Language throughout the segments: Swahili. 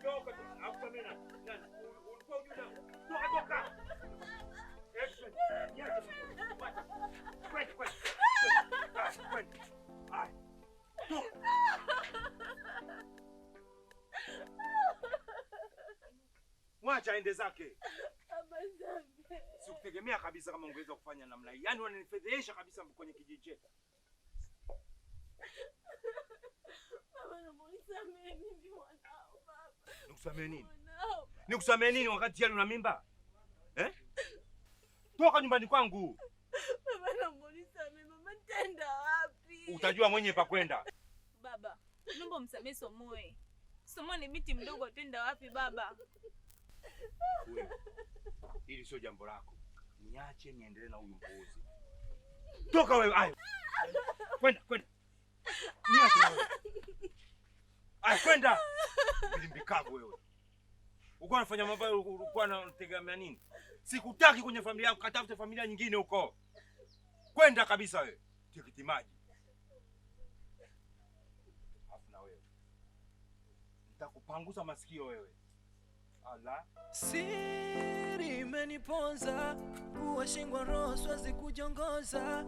Toka tu. Akusamena. Nani? Ulikuwa unajua. Toka. Niache. Kwenda. Ai. Mwacha aende zake. Sikutegemea kabisa kama ungeweza kufanya namna hii. Yaani wananifedhesha kabisa kwenye kijiji chetu. Baba, nisamehe mimi mwanao baba. Nikusamehe nini? Nikusamehe nini wakati yale una mimba? Toka nyumbani kwangu. Baba, nisamehe mama, nitaenda wapi? Utajua mwenye pa kwenda. Baba, naomba msamehe Somoe. Somoe ni binti mdogo, atenda wapi baba? Hili sio jambo lako. Niache niendelee na huyu mpuuzi. Toka wewe. Ayo. Kwenda. Niache wewe. Ayo kwenda. Mbikavu wewe. Uko unafanya mambo ulikuwa unategemea nini? Sikutaki kwenye familia yako, katafute familia nyingine huko. Kwenda kabisa wewe. Tikiti maji. Afu na wewe. Nitakupangusa masikio wewe. Allah. Siri imeniponza, kuwashingwa roho siwezi kujongoza.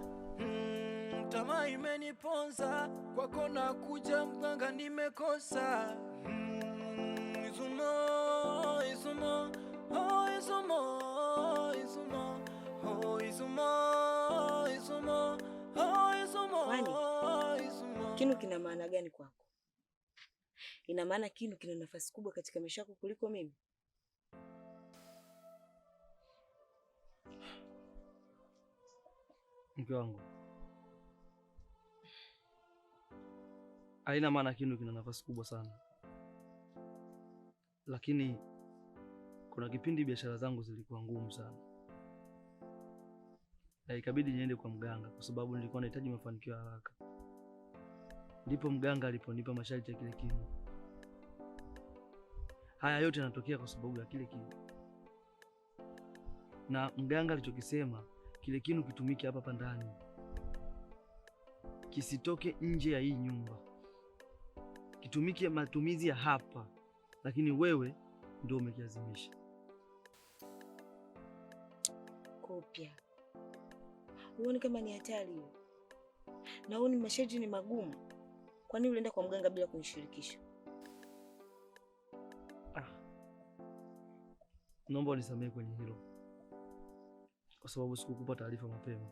Tamaa imeniponza, kwako na kuja mganga nimekosa. Kinu kina maana gani kwako? Ina maana Kinu kina nafasi kubwa katika maisha yako kuliko mimi? Mke wangu, haina maana Kinu kina nafasi kubwa sana, lakini kuna kipindi biashara zangu zilikuwa ngumu sana na ikabidi niende kwa mganga kwa sababu nilikuwa nahitaji mafanikio haraka. Ndipo mganga aliponipa masharti ya kile Kinu. Haya yote yanatokea kwa sababu ya kile Kinu, na mganga alichokisema, kile Kinu kitumike hapa ndani, kisitoke nje ya hii nyumba, kitumike matumizi ya hapa, lakini wewe ndio umekiazimisha. Kopya, huoni kama ni hatari hiyo? Na huoni masharti ni magumu? Kwani ulienda kwa mganga bila kunishirikisha? Naomba unisamehe kwenye hilo, kwa sababu sikukupa taarifa mapema.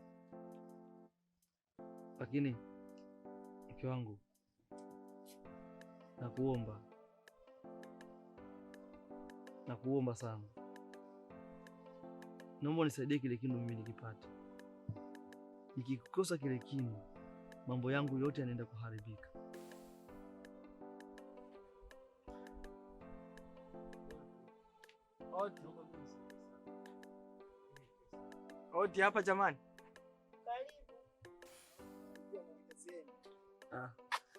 Lakini mke wangu, nakuomba sana, naomba unisaidie kile Kinu mimi nikipate. Nikikosa kile Kinu, mambo yangu yote yanaenda kuharibika. Odi hapa jamani. Karibu.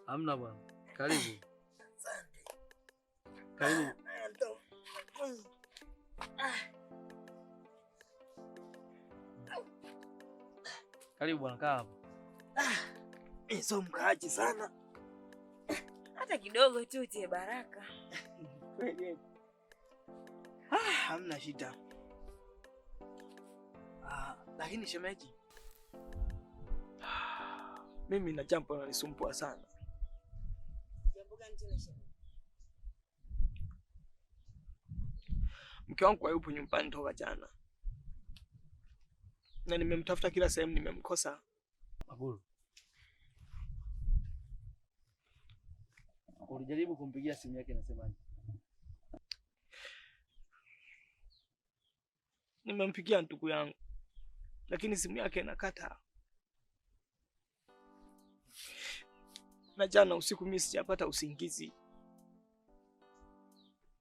Hamna bwana. Karibu. Asante. Karibu. Karibu bwana, kaa hapa. Sio mkaaji sana. Hata kidogo tu utie baraka. Kweli. Hamna shida. Lakini shemeji, mimi na jambo linanisumbua sana. Jambo gani tena shemeji? Mke wangu hayupo nyumbani toka jana, na nimemtafuta kila sehemu nimemkosa. Abulu, ulijaribu kumpigia simu yake, nasemaje? Nimempigia ndugu yangu, lakini simu yake inakata. Na jana usiku mimi sijapata usingizi.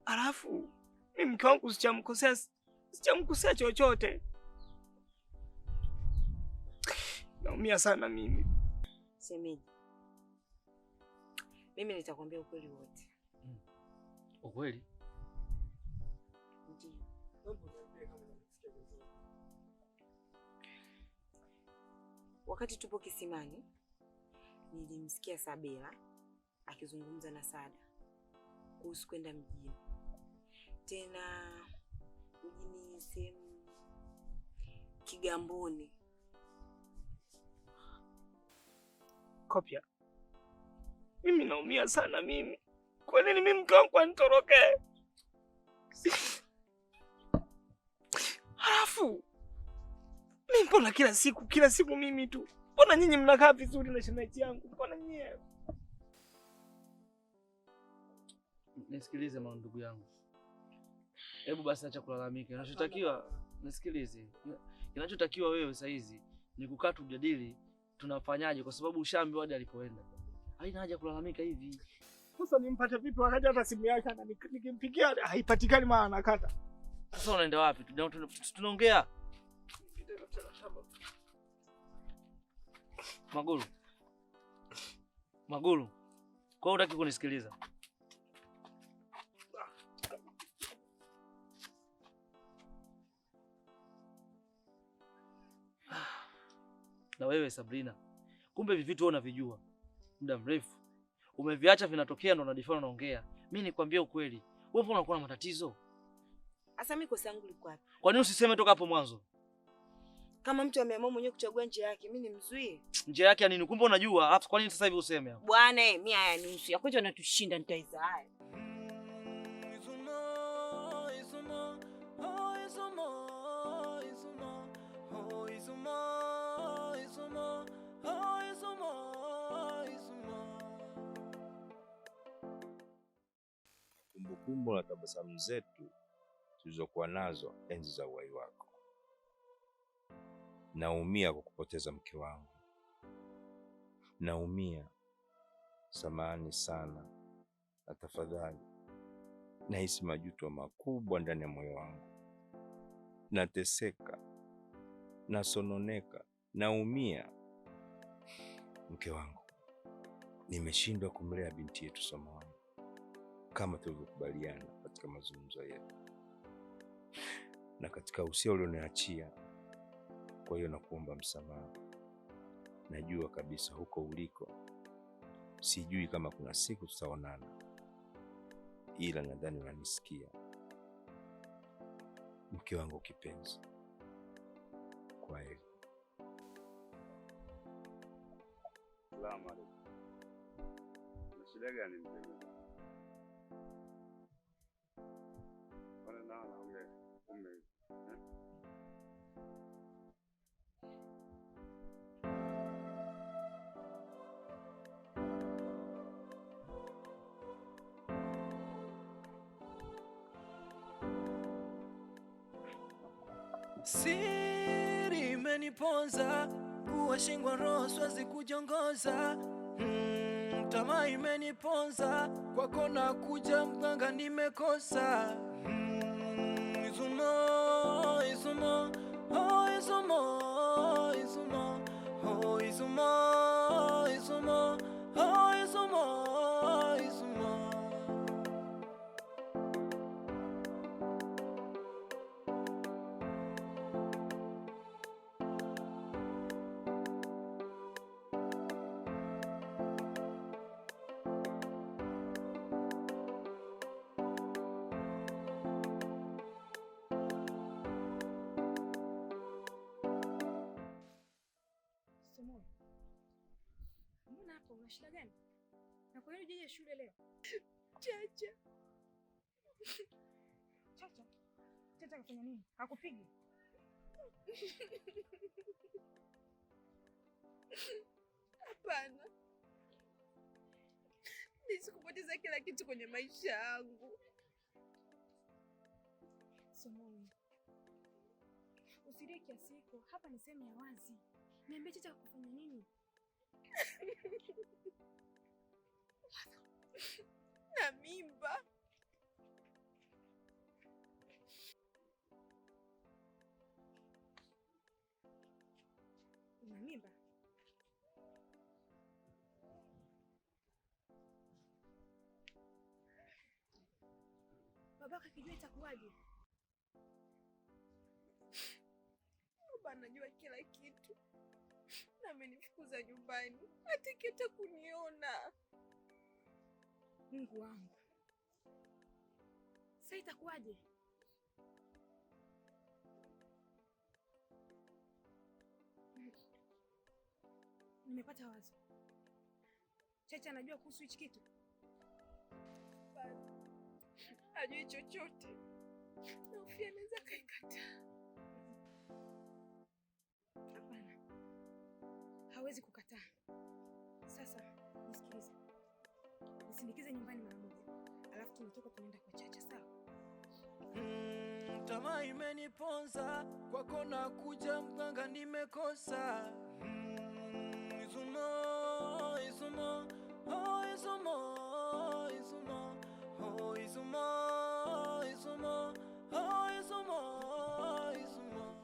Alafu mimi mke wangu sijamkosea chochote. Naumia sana mimi. Shemeji, mimi nitakwambia ukweli wote. Ukweli? Ndiyo. Wakati tupo kisimani, nilimsikia Sabela akizungumza na Sada. kuhusu kwenda mjini. Tena mjini sehemu Kigamboni. Kopya, mimi naumia sana mimi. Kwa nini mimi mke wangu anitoroke? Halafu mimi mbona kila siku mimi tu? Mbona nyinyi mnakaa vizuri na shemeji yangu? Mbona nyinyi? Nisikilize mama, ndugu yangu. Hebu basi acha kulalamika. Kinachotakiwa, nisikilize. Kinachotakiwa wewe sasa hizi ni kukaa tujadili tunafanyaje, kwa sababu ushaambiwa hadi alipoenda. Haina haja kulalamika hivi. Sasa nimpate vipi wakati hata simu yake nikimpigia haipatikani, maana anakata. Sasa unaenda wapi? Tunaongea. Magulu. Kwa unataka kunisikiliza? Na wewe Sabrina, kumbe hivi vitu wewe unavijua muda mrefu. Umeviacha vinatokea ndo unadifana unaongea. Mimi nikwambia ukweli. Wewe mbona unakuwa na matatizo? Asa mimi kosa langu liko wapi? Kwa nini usiseme toka hapo mwanzo? Kama mtu ameamua mwenyewe kuchagua njia yake, mimi nimzuie? Njia yake ya nini? Kumbe unajua. Hapo kwa nini sasa hivi useme hapo? Bwana, mimi haya nusu. Yakoje unatushinda nitaiza haya. Kumbukumbu na tabasamu zetu tulizokuwa nazo enzi za uhai wako. Naumia kwa kupoteza mke wangu. Naumia. Samahani sana. Na tafadhali, nahisi majuto makubwa ndani ya moyo wangu. Nateseka. Nasononeka. Naumia. Mke wangu, nimeshindwa kumlea binti yetu Samahani kama tulivyokubaliana katika mazungumzo yetu na katika usia ulioniachia. Kwa hiyo nakuomba msamaha. Najua kabisa huko uliko sijui kama kuna siku tutaonana, ila nadhani unanisikia. Mke wangu kipenzi, kwaheri. Salamu alaykum. Una shida gani mpenzi? Mbona naongea ume Siri imeniponza, kuwashingwa roho siwezi kujongoza. Tamaa imeniponza, kwako na kuja mganga nimekosa. Izumo, Izumo, oh Izumo, Izumo, oh Izumo, Izumo, oh Izumo, Izumo. Mbona hapo una shida gani? Na kwa nini uje shule leo? Chacha. Chacha kafanya nini? Hakupigi? Hapana. Nisikupoteza kila kitu kwenye maisha yangu. Somo. Usilie kiasi hiko. Hapa ni sehemu ya wazi. Niambie Chacha kufanya nini? Na mimba. Una mimba? Babaka kijua itakuwaje? Baba anajua kila kitu. Na amenifukuza nyumbani. Hataki hata kuniona. Mungu wangu. Sasa itakuwaje? Nimepata wazo. Chacha anajua kuhusu hichi kitu? Hajui chochote. Nahofia anaweza kaikataa. Hapana, hawezi kukataa. Sasa nisikilize, nisindikize nyumbani mara moja, alafu tunatoka tunaenda kwa Chacha, sawa? Tamaa imeniponza, kwako na kuja mganga nimekosa. Izumo, Izumo, oh Izumo, Izumo, oh Izumo, Izumo, oh Izumo, Izumo.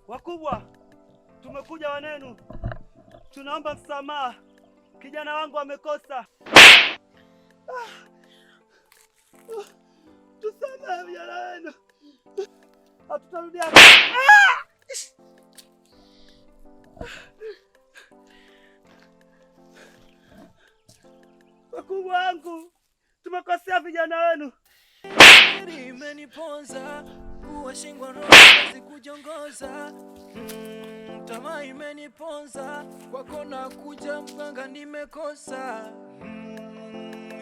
Wakubwa, tumekuja wanenu. Tunaomba msamaha. Kijana wangu amekosa. Tusamehe vijana wenu. Hatutarudia. Wakubwa wangu, tumekosea vijana wenu. Imeniponza kuwa shingwa roho kujongoza. Tamaa imeniponza, kwako na kuja mganga nimekosa.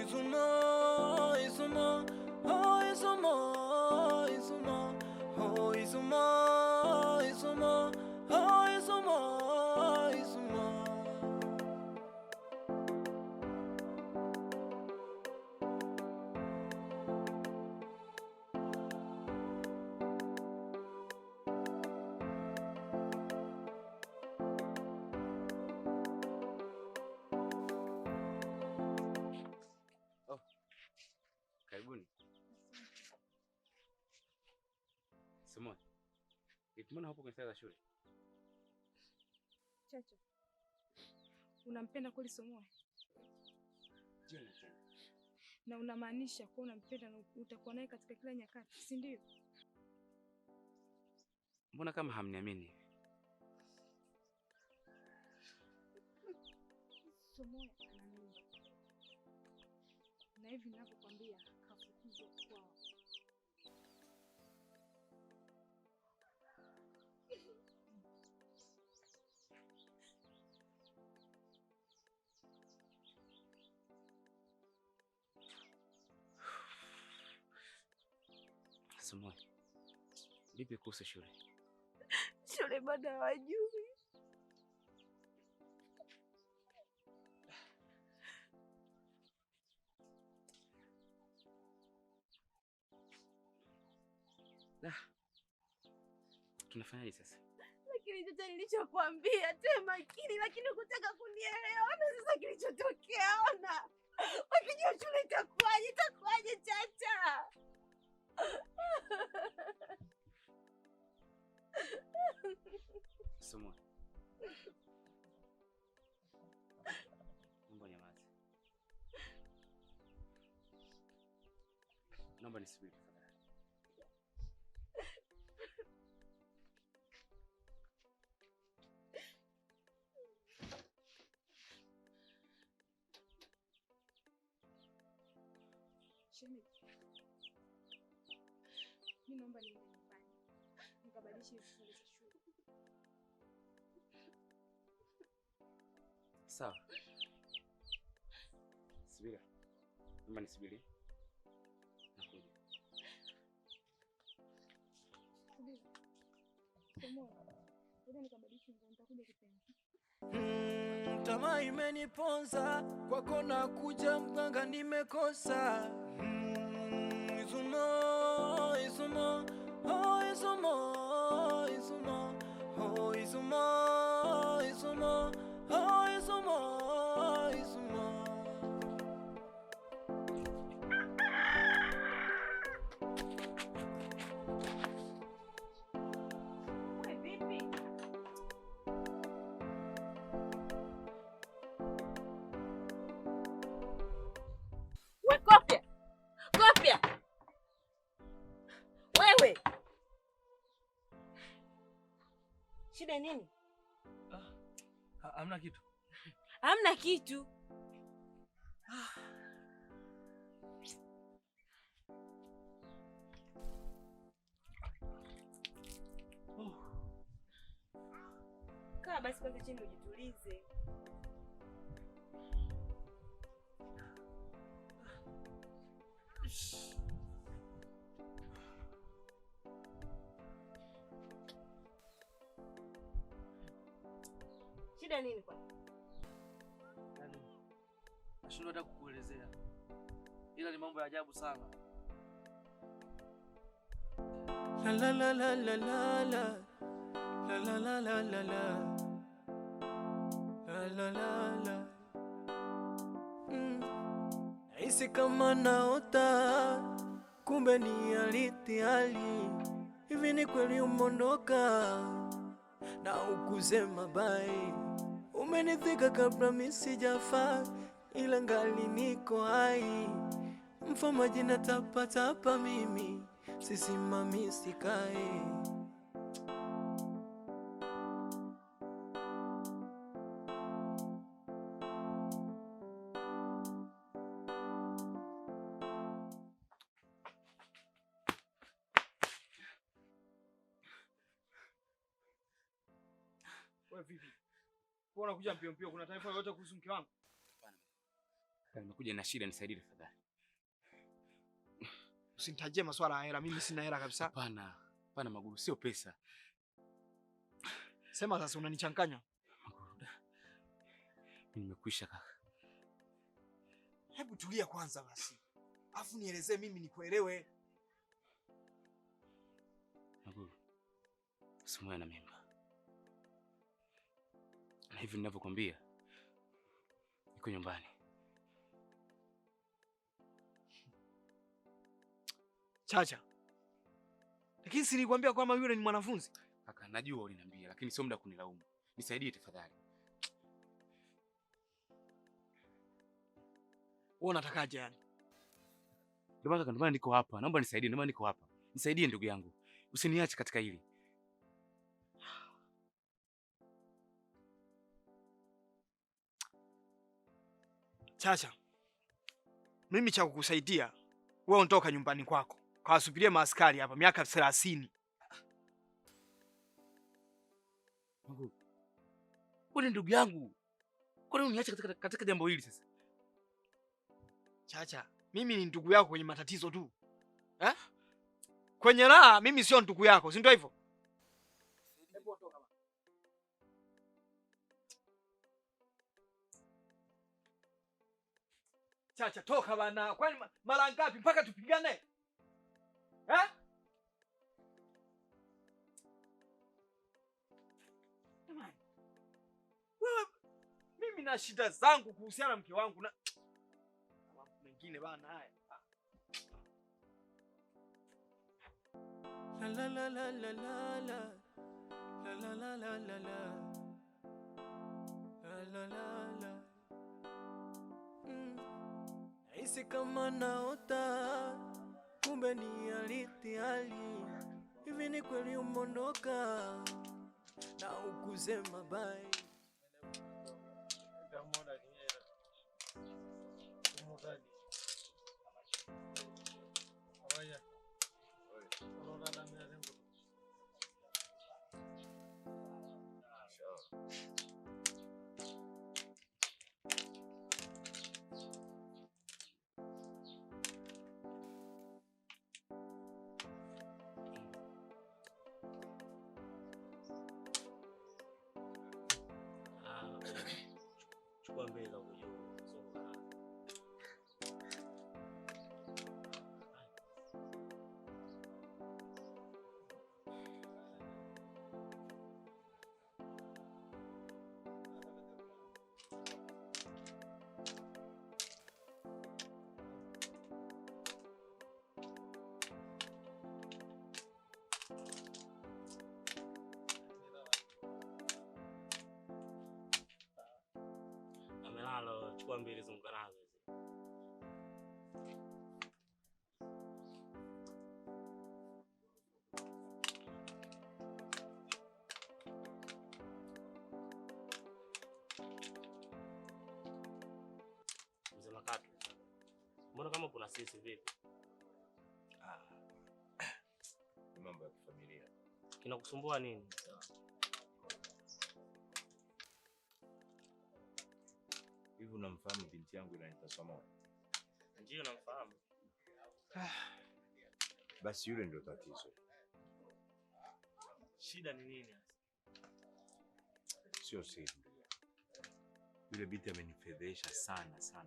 Izumo, Izumo, oh Izumo, Izumo, oh Izumo, Izumo, oh Izumo, Izumo. Karibuni. Simon, mbona hapo kwenye sala za shule? Chacha, unampenda kweli Somoe? Jana. Na unamaanisha kuwa unampenda na utakuwa naye katika kila nyakati, si ndio? Mbona kama hamniamini? Somoe ana mimba. Na hivi ninavyokuambia kafukuzwa kwao. Simon, vipi kuhusu shule? Shule bado hawajui. Tunafanyaje sasa? Lakini chochote nilichokuambia, tuwe makini, lakini hukutaka kunielewa. Ona sasa kilichotokea, ona. Wakijua shule itakuwaje, itakuwaje Chacha? Simon, naomba nyamaza. Naomba nisubiri. Shemeji, mimi naomba niende nyumbani nikabadilishe sare za shule. Sawa. Subiri. Naomba nisubiri. Nakuja. Subiri. Somoe, ngoja nikabadilishe nguo, nitakuja kipenzi. Tamaa imeniponza, kwako na kuja mganga nimekosa. Izumo, Izumo, oh Izumo, Izumo, oh Izumo, Izumo, oh Izumo, Izumo. Shida nini? Hamna kitu. Hamna kitu. Kaa basi kwanza chini ujitulize. Shida nini kwa? Yaani nashindwa hata kukuelezea. Ila ni mambo ya ajabu sana. La la la la la la la. La la la la la la. La la la la. Nahisi kama naota, kumbe ni hali. Hivi ni kweli umondoka na ukusema bye? Umenithika kabla mimi sijafa, ila ngali niko hai. Mfamaji na tapa mimi, sisimami sikae. Wewe vipi? Mbona unakuja mpio? Kuna taarifa yoyote kuhusu mke wangu? Hapana. Nimekuja na shida, nisaidie tafadhali. Usinitajie masuala ya hela, mimi sina hela kabisa. Hapana. Hapana Maguru, sio pesa. Sema sasa, unanichanganya. Maguru. Mimi nimekwisha kaka. Hebu tulia kwanza basi. Afu nielezee mimi nikuelewe. Maguru. Simoya na mimba. Na hivi ninavyokuambia, niko nyumbani. Chacha. Lakini si nilikwambia kwamba yule ni mwanafunzi? Kaka, najua uliniambia, lakini sio muda kunilaumu. Nisaidie tafadhali. Wewe unatakaje yani? Ndio maana niko hapa. Naomba nisaidie, ndio maana niko hapa. Nisaidie ndugu yangu. Usiniache katika hili. Chacha. Mimi cha kukusaidia, wewe ondoka nyumbani kwako. Kawasubirie maaskari hapa miaka 30. Maguru. Wewe ndugu yangu. Kwa nini uniache katika jambo hili sasa? Chacha, mimi ni ndugu yako kwenye matatizo tu. Eh? Kwenye raha mimi sio ndugu yako, si ndio hivyo? Hebu ondoka bana. Chacha, toka bana. Kwani mara ngapi mpaka tupigane? Eh? Jamani. Wewe mimi na shida zangu kuhusiana na mke wangu na mambo mengine bana haya. La la la la la la la. La la la la la la. La la la la. Nahisi kama naota, kumbe ni hali. Hivi ni kweli umondoka na ukusema bye? Chukua mbele za ujio. Amelala, chukua mbili zunguka nazo. Mbona kama kuna sisi vipi? Ni mambo ya kifamilia. Kinakusumbua nini? Hivi unamfahamu binti yangu inaitwa Samoa? Ndio namfahamu. Basi yule ndio tatizo. Shida ni nini? Sio siri. Yule binti amenifedhesha sana. Kijana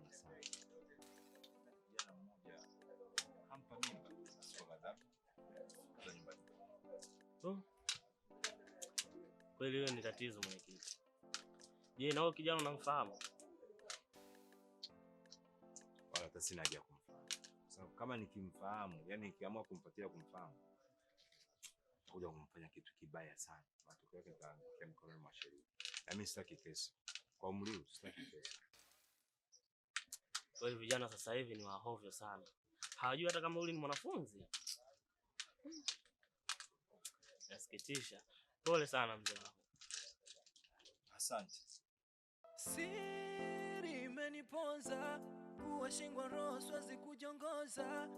mmoja hampa mimba kwa adhabu za nyumbani. Kweli hiyo ni tatizo mwenyekiti. Je, na huyo kijana unamfahamu? Wala hata sina haja kumfahamu. Sababu kama nikimfahamu, yani nikiamua kumfuatilia kumfahamu, kuja kumfanya kitu kibaya sana. Matokeo yake yataangukia mikononi mwa sheria. Na mimi sitaki kesi. Kwa umri sitaki kesi. Kweli vijana sasa hivi ni wahovyo sana. Hawajui hata kama yule ni mwanafunzi. Nasikitisha. Pole sana mzee wangu. Asante. Siri imeniponza, kuwashingwa roho siwezi kujongoza.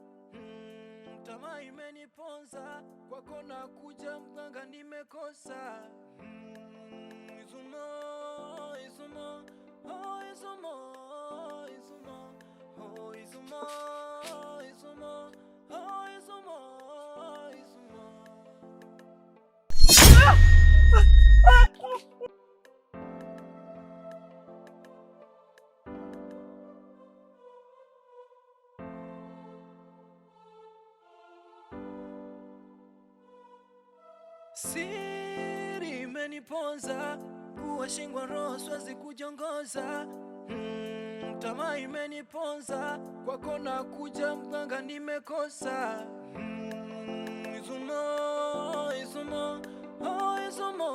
Tamaa imeniponza, kwako na kuja mganga nimekosa. Izumo, oh Izumo, oh Izumo, oh Izumo. Siri imeniponza, kuwashingwa roho siwezi kujongoza. Tamaa imeniponza, kwako na kuja mganga nimekosa. Izumo, oh Izumo, oh Izumo.